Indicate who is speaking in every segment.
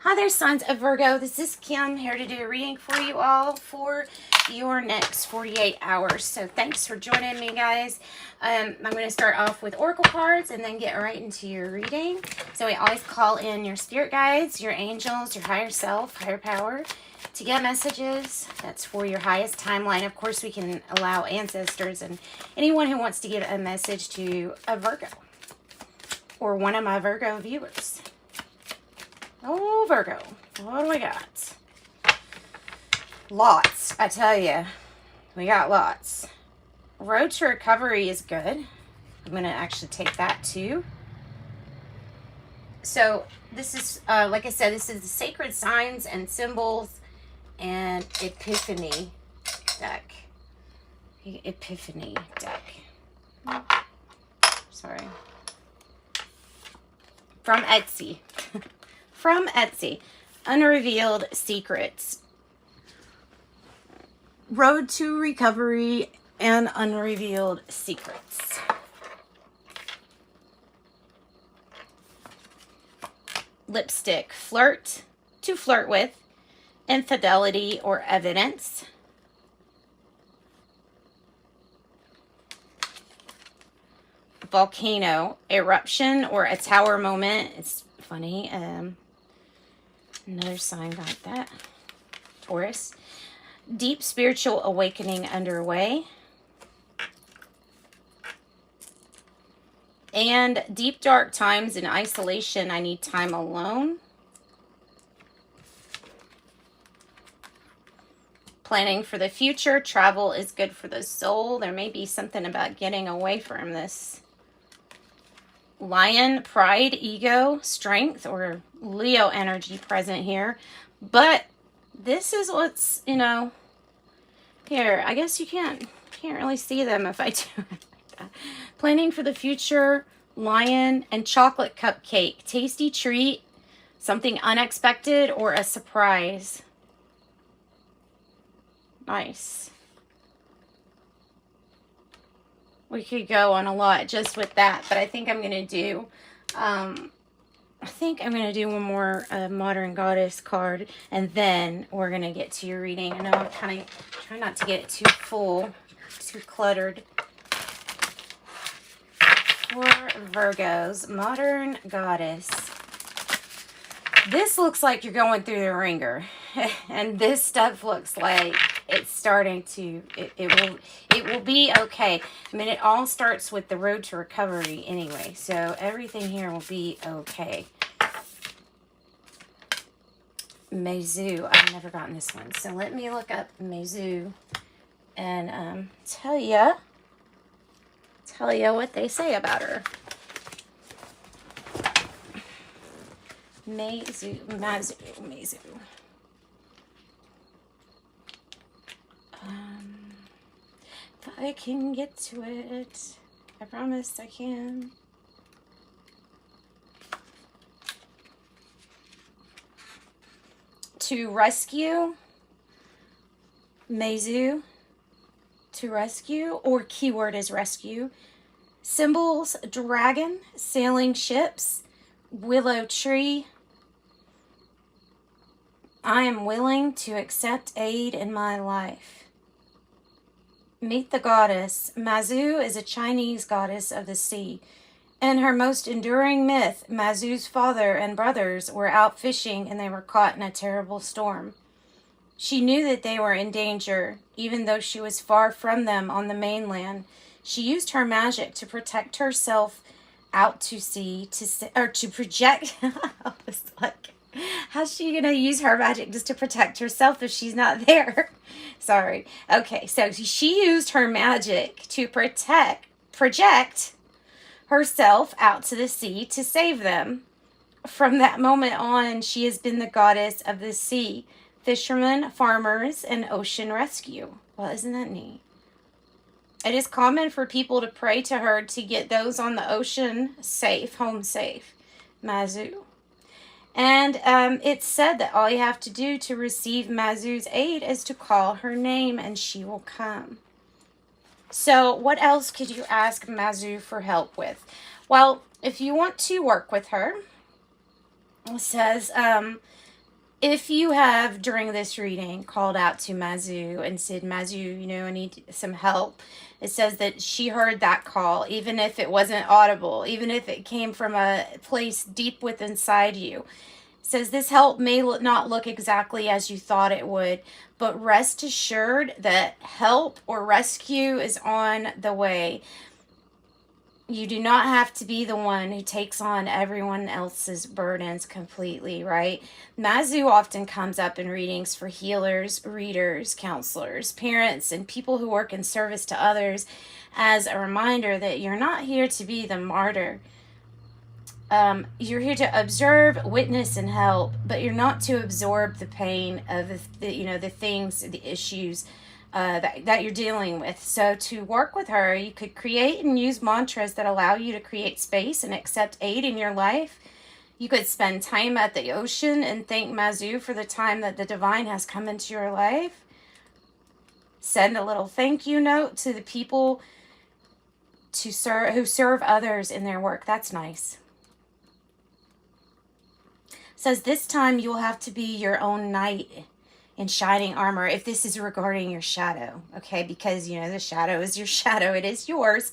Speaker 1: Hi there, signs of Virgo. This is Kim here to do a reading for you all for your next 48 hours. So thanks for joining me, guys. I'm going to start off with oracle cards and then get right into your reading. So we always call in your spirit guides, your angels, your higher self, higher power to get messages. That's for your highest timeline. Of course, we can allow ancestors and anyone who wants to give a message to a Virgo or one of my Virgo viewers. Oh, Virgo, what do we got? Lots, I tell you. We got lots. Road to recovery is good. I'm going to actually take that too. So this is, like I said, this is the Sacred Signs and Symbols and Epiphany deck. Epiphany deck. Sorry. From Etsy. From Etsy, Unrevealed Secrets, Road to Recovery, and Unrevealed Secrets. Lipstick, Flirt, to flirt with, Infidelity or Evidence. Volcano, Eruption or a Tower Moment. It's funny. Another sign got that. Taurus. Deep spiritual awakening underway. And deep dark times in isolation. I need time alone. Planning for the future. Travel is good for the soul. There may be something about getting away from this. Lion, pride, ego, strength, or Leo energy present here. But this is what's, you know, here. I guess you can't really see them if I do it like that. Planning for the future, lion, and chocolate cupcake. Tasty treat, something unexpected, or a surprise. Nice. We could go on a lot just with that, but I think I'm going to do, one more Modern Goddess card, and then we're going to get to your reading. I know I'm kind of trying not to get it too full, too cluttered. For Virgos, Modern Goddess. This looks like you're going through the ringer, and this stuff looks like it's starting to, it will be okay. I mean, it all starts with the road to recovery anyway, so everything here will be okay. Mezu, I've never gotten this one, so let me look up Mezu and tell ya what they say about her. Mezu. If I can get to it, I promise I can. To rescue, Mezu, to rescue, or keyword is rescue. Symbols, dragon, sailing ships, willow tree. I am willing to accept aid in my life. Meet the goddess. Mezu is a Chinese goddess of the sea. In her most enduring myth, Mezu's father and brothers were out fishing and they were caught in a terrible storm. She knew that they were in danger, even though she was far from them on the mainland. She used her magic to protect herself out to sea, to project. I was like, how's she going to use her magic just to protect herself if she's not there? Sorry. Okay, so she used her magic to project herself out to the sea to save them. From that moment on, she has been the goddess of the sea, fishermen, farmers, and ocean rescue. Well, isn't that neat? It is common for people to pray to her to get those on the ocean safe, home safe. Mezu. And it's said that all you have to do to receive Mezu's aid is to call her name and she will come. So what else could you ask Mezu for help with? Well, if you want to work with her, it says If you have, during this reading, called out to Mazu and said, Mazu, you know, I need some help, it says that she heard that call, even if it wasn't audible, even if it came from a place deep within inside you. It says this help may not look exactly as you thought it would, but rest assured that help or rescue is on the way. You do not have to be the one who takes on everyone else's burdens completely, right? Mazu often comes up in readings for healers, readers, counselors, parents, and people who work in service to others as a reminder that you're not here to be the martyr. You're here to observe, witness, and help, but you're not to absorb the pain of the things, the issues that you're dealing with. So to work with her, you could create and use mantras that allow you to create space and accept aid in your life. You could spend time at the ocean and thank Mazu for the time that the divine has come into your life. Send a little thank you note to the people who serve others in their work. That's nice. Says this time you'll have to be your own knight in shining armor if this is regarding your shadow, okay? Because, you know, the shadow is your shadow. It is yours.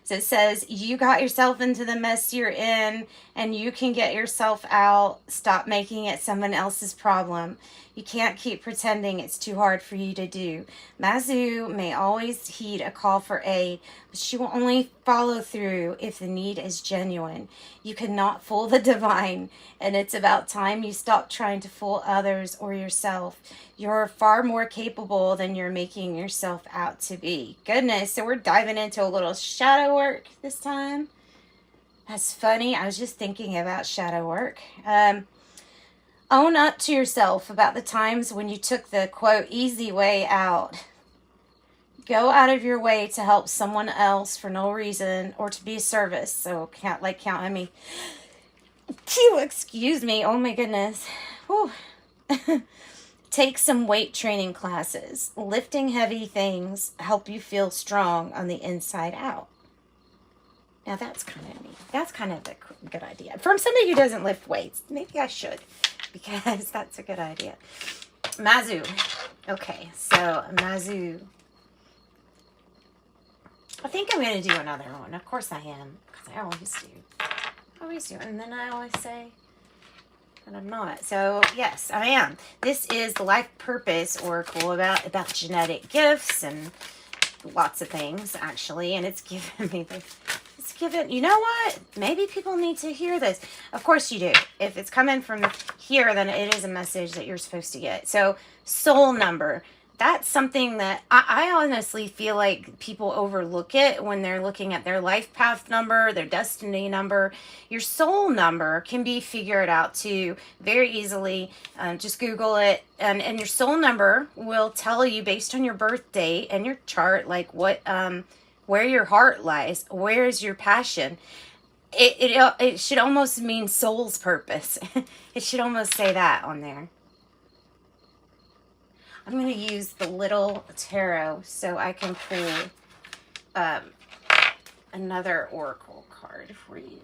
Speaker 1: So it says you got yourself into the mess you're in and you can get yourself out. Stop making it someone else's problem. You can't keep pretending it's too hard for you to do. Mazu may always heed a call for aid, but she will only follow through if the need is genuine. You cannot fool the divine, and it's about time you stop trying to fool others or yourself. You're far more capable than you're making yourself out to be. Goodness, so we're diving into a little shadow work this time. That's funny. I was just thinking about shadow work. Own up to yourself about the times when you took the, quote, easy way out. Go out of your way to help someone else for no reason or to be a service. So count on me. Excuse me. Oh my goodness. Take some weight training classes. Lifting heavy things help you feel strong on the inside out. Now that's kind of neat. That's kind of a good idea. From somebody who doesn't lift weights, maybe I should, because that's a good idea. Mazu. Okay, so Mazu. I think I'm going to do another one. Of course I am, because I always do. And then I always say that I'm not. So yes, I am. This is the life purpose oracle about genetic gifts and lots of things, actually. And it's given me this. You know what? Maybe people need to hear this. Of course you do. If it's coming from here, then it is a message that you're supposed to get. So soul number. That's something that I honestly feel like people overlook it when they're looking at their life path number, their destiny number. Your soul number can be figured out too very easily. Just Google it. And your soul number will tell you based on your birth date and your chart, like what... where your heart lies, where is your passion. It should almost mean soul's purpose. It should almost say that on there. I'm going to use the little tarot so I can pull another oracle card for you.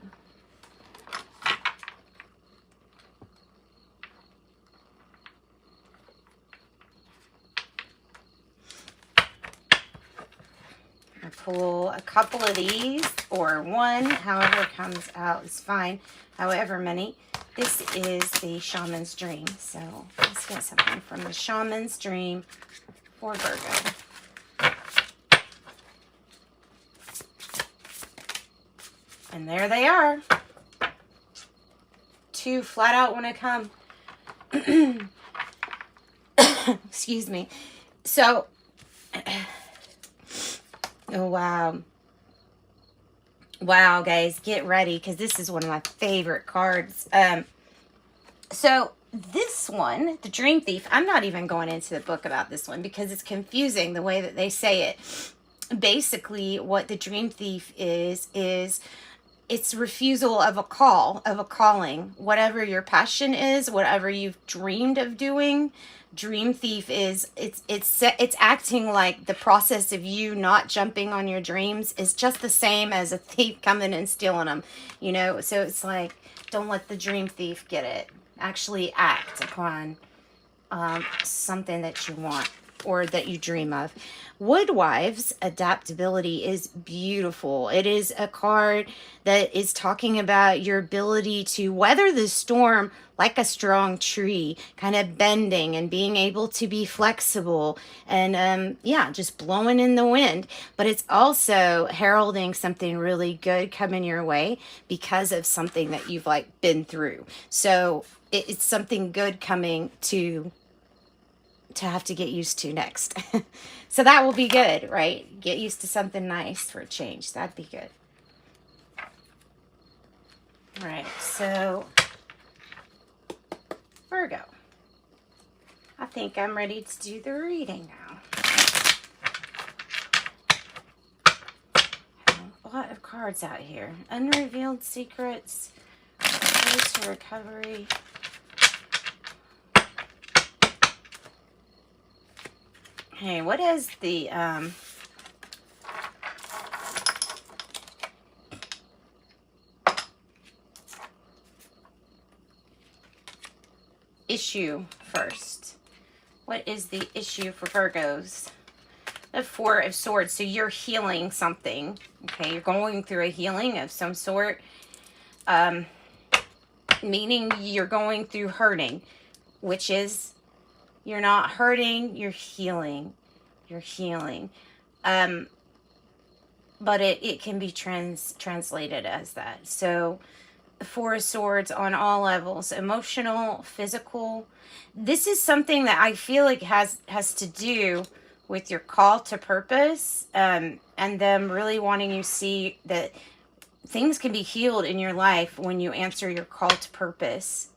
Speaker 1: Pull a couple of these or one, however it comes out is fine, however many. This is the Shaman's Dream, so let's get something from the Shaman's Dream for Virgo. And there they are. Two flat out want to come. Excuse me. So oh, wow. Wow, guys, get ready, because this is one of my favorite cards. So this one, the Dream Thief, I'm not even going into the book about this one because it's confusing the way that they say it. Basically, what the Dream Thief is it's refusal of a call, of a calling. Whatever your passion is, whatever you've dreamed of doing, Dream Thief is, it's acting like the process of you not jumping on your dreams is just the same as a thief coming and stealing them, you know? So it's like, don't let the Dream Thief get it. actually act upon something that you want or that you dream of. Woodwives, adaptability is beautiful. It is a card that is talking about your ability to weather the storm like a strong tree, kind of bending and being able to be flexible and yeah, just blowing in the wind. But it's also heralding something really good coming your way because of something that you've like been through. So it's something good coming to have to get used to next. So that will be good, right? Get used to something nice for a change. That'd be good. All right, so Virgo. I think I'm ready to do the reading now. A lot of cards out here. Unrevealed secrets, ways to recovery. Hey, what is the issue first? What is the issue for Virgos? The Four of Swords. So you're healing something. Okay, you're going through a healing of some sort. Meaning you're going through hurting, which is you're not hurting, you're healing. You're healing. But it can be translated as that. So the Four of Swords on all levels, emotional, physical. This is something that I feel like has to do with your call to purpose, and them really wanting you to see that things can be healed in your life when you answer your call to purpose.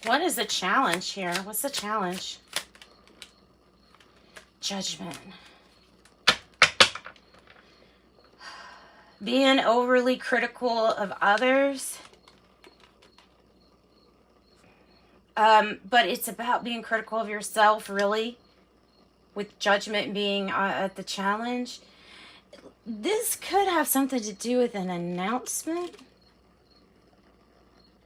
Speaker 1: What is the challenge here? What's the challenge? Judgment. Being overly critical of others. But it's about being critical of yourself, really. With judgment being at the challenge. This could have something to do with an announcement.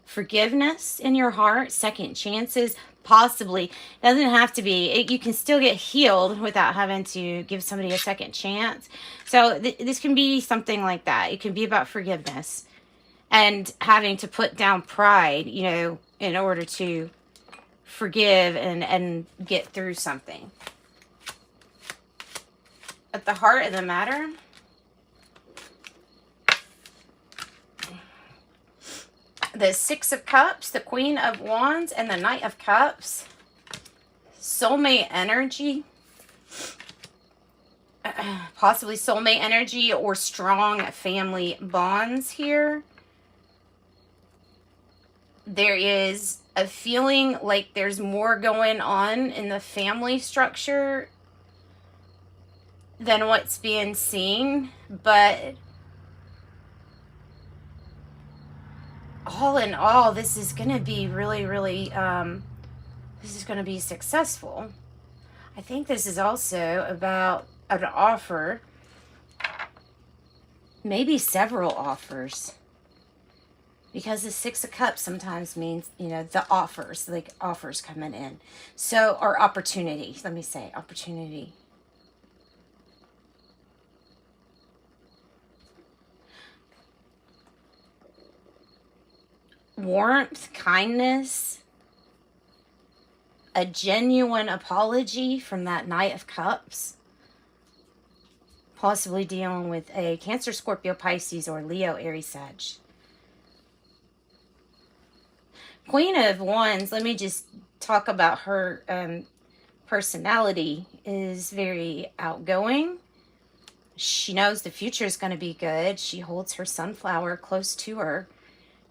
Speaker 1: Forgiveness in your heart, second chances, possibly. It doesn't have to be. You can still get healed without having to give somebody a second chance. So this can be something like that. It can be about forgiveness and having to put down pride, you know, in order to forgive and get through something. At the heart of the matter, the Six of Cups, the Queen of Wands, and the Knight of Cups. Soulmate energy. Possibly soulmate energy or strong family bonds here. There is a feeling like there's more going on in the family structure than what's being seen, but all in all, this is going to be really, really, this is going to be successful. I think this is also about an offer, maybe several offers, because the Six of Cups sometimes means, you know, the offers, like offers coming in. So, or opportunity, let me say, opportunity. Warmth, kindness, a genuine apology from that Knight of Cups. Possibly dealing with a Cancer, Scorpio, Pisces, or Leo, Aries, Sag. Queen of Wands, let me just talk about her personality, is very outgoing. She knows the future is going to be good. She holds her sunflower close to her.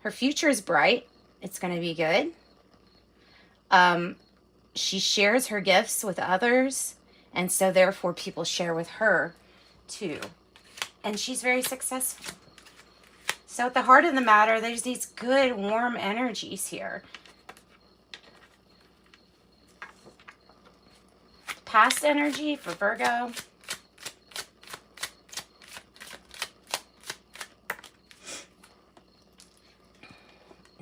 Speaker 1: Her future is bright. It's going to be good. She shares her gifts with others, and so therefore people share with her too. And she's very successful. So at the heart of the matter, there's these good, warm energies here. Past energy for Virgo.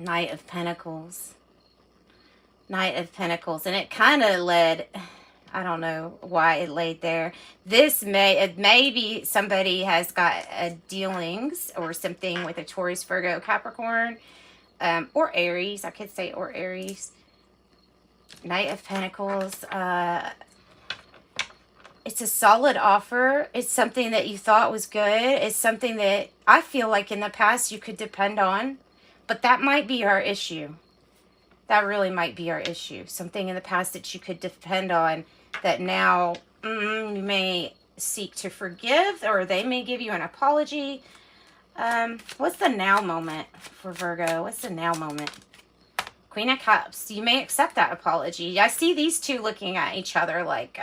Speaker 1: Knight of Pentacles. Knight of Pentacles. And it kind of led, I don't know why it laid there. It may be somebody has got dealings or something with a Taurus, Virgo, Capricorn, or Aries. I could say or Aries. Knight of Pentacles. It's a solid offer. It's something that you thought was good. It's something that I feel like in the past you could depend on. But that might be our issue. That really might be our issue. Something in the past that you could depend on that now you may seek to forgive, or they may give you an apology. What's the now moment for Virgo? What's the now moment? Queen of Cups. You may accept that apology. I see these two looking at each other like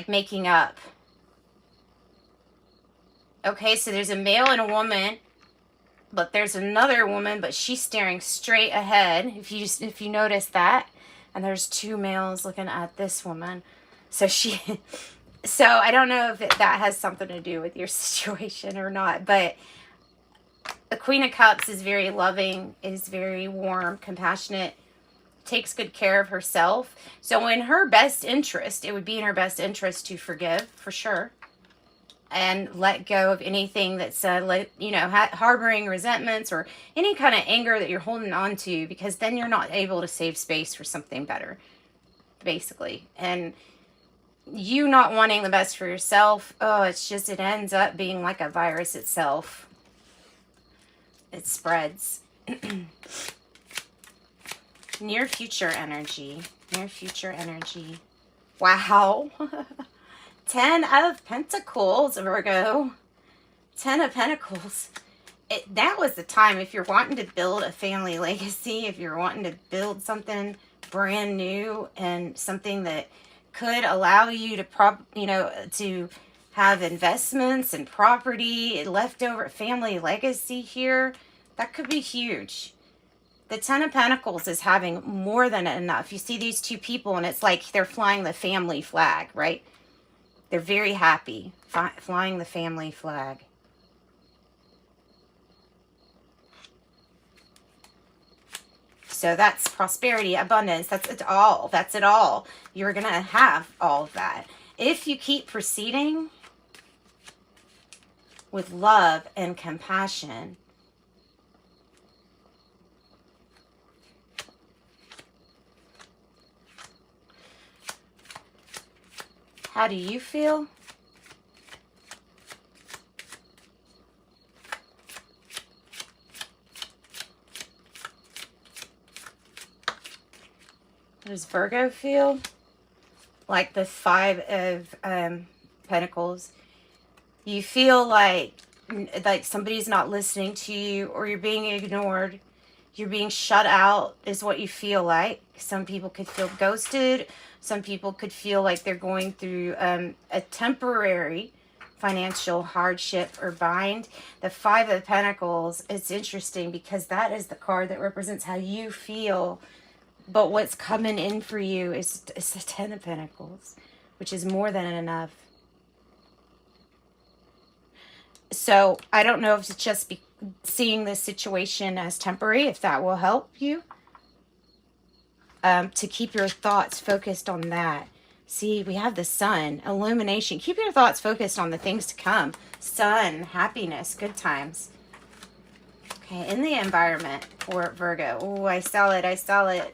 Speaker 1: making up. Okay, so there's a male and a woman, but there's another woman, but she's staring straight ahead. If you notice that, and there's two males looking at this woman. So so I don't know if that has something to do with your situation or not, but the Queen of Cups is very loving, is very warm, compassionate, takes good care of herself. So in her best interest, it would be in her best interest to forgive, for sure, and let go of anything that's harboring resentments or any kind of anger that you're holding on to, because then you're not able to save space for something better, basically. And you not wanting the best for yourself, it ends up being like a virus itself. It spreads. Near future energy. Near future energy. Wow. 10 of Pentacles, Virgo. 10 of Pentacles. That was the time, if you're wanting to build a family legacy, if you're wanting to build something brand new and something that could allow you to to have investments and property, leftover family legacy here, that could be huge. The 10 of Pentacles is having more than enough. You see these two people, and it's like they're flying the family flag, right? They're very happy flying the family flag. So that's prosperity, abundance. That's it all. That's it all. You're going to have all of that. If you keep proceeding with love and compassion, how do you feel? How does Virgo feel? Like the 5 of Pentacles. You feel like somebody's not listening to you, or you're being ignored. You're being shut out is what you feel like. Some people could feel ghosted. Some people could feel like they're going through a temporary financial hardship or bind. The 5 of Pentacles, it's interesting because that is the card that represents how you feel. But what's coming in for you is the 10 of Pentacles, which is more than enough. So I don't know if it's just seeing this situation as temporary, if that will help you. To keep your thoughts focused on that. See, we have the sun, illumination. Keep your thoughts focused on the things to come. Sun, happiness, good times. Okay, in the environment for Virgo. Oh, I saw it. I saw it.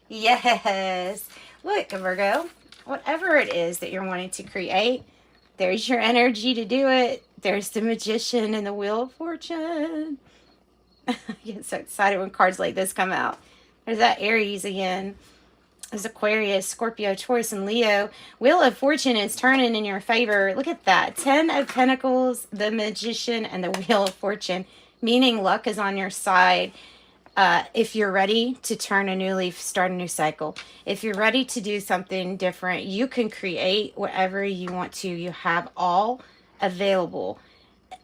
Speaker 1: Yes. Look, Virgo, whatever it is that you're wanting to create, there's your energy to do it. There's the Magician and the Wheel of Fortune. I get so excited when cards like this come out. There's that Aries again. There's Aquarius, Scorpio, Taurus, and Leo. Wheel of Fortune is turning in your favor. Look at that. 10 of Pentacles, the Magician, and the Wheel of Fortune. Meaning luck is on your side. If you're ready to turn a new leaf, start a new cycle. If you're ready to do something different, you can create whatever you want to. You have all available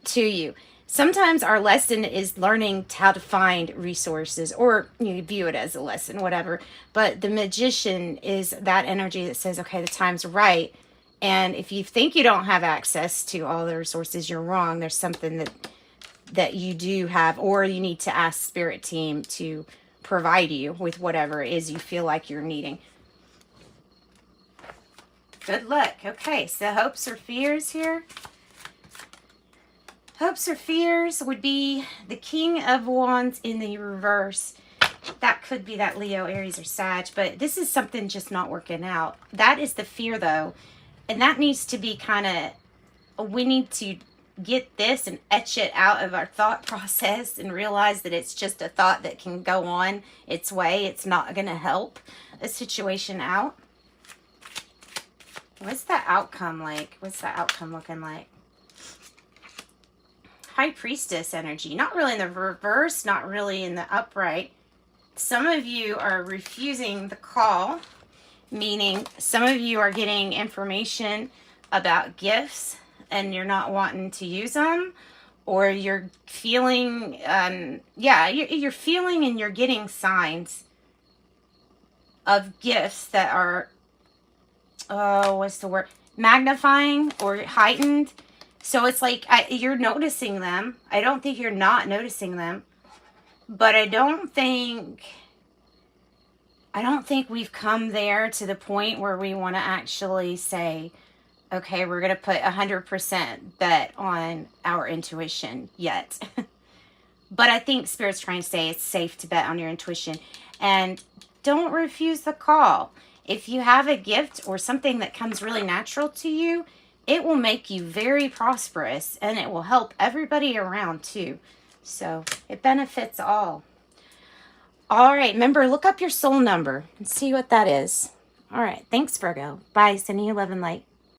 Speaker 1: to you. Sometimes our lesson is learning how to find resources, or you view it as a lesson, whatever. But the Magician is that energy that says, okay, the time's right. And if you think you don't have access to all the resources, you're wrong. There's something that you do have, or you need to ask Spirit Team to provide you with whatever it is you feel like you're needing. Good luck. Okay, so hopes or fears here. Hopes or fears would be the King of Wands in the reverse. That could be that Leo, Aries, or Sag, but this is something just not working out. That is the fear, though, and that needs to be kind of, we need to get this and etch it out of our thought process and realize that it's just a thought that can go on its way. It's not going to help a situation out. What's the outcome like? What's the outcome looking like? High Priestess energy. Not really in the reverse, not really in the upright. Some of you are refusing the call, meaning some of you are getting information about gifts and you're not wanting to use them, or you're feeling, you're feeling and you're getting signs of gifts that are, what's the word? Magnifying or heightened. So it's like you're noticing them. I don't think you're not noticing them, but I don't think we've come there to the point where we want to actually say, okay, we're going to put 100% bet on our intuition yet. But I think Spirit's trying to say it's safe to bet on your intuition. And don't refuse the call. If you have a gift or something that comes really natural to you, it will make you very prosperous and it will help everybody around too. So it benefits all. All right, remember, look up your soul number and see what that is. All right, thanks, Virgo. Bye. Sending you love and light.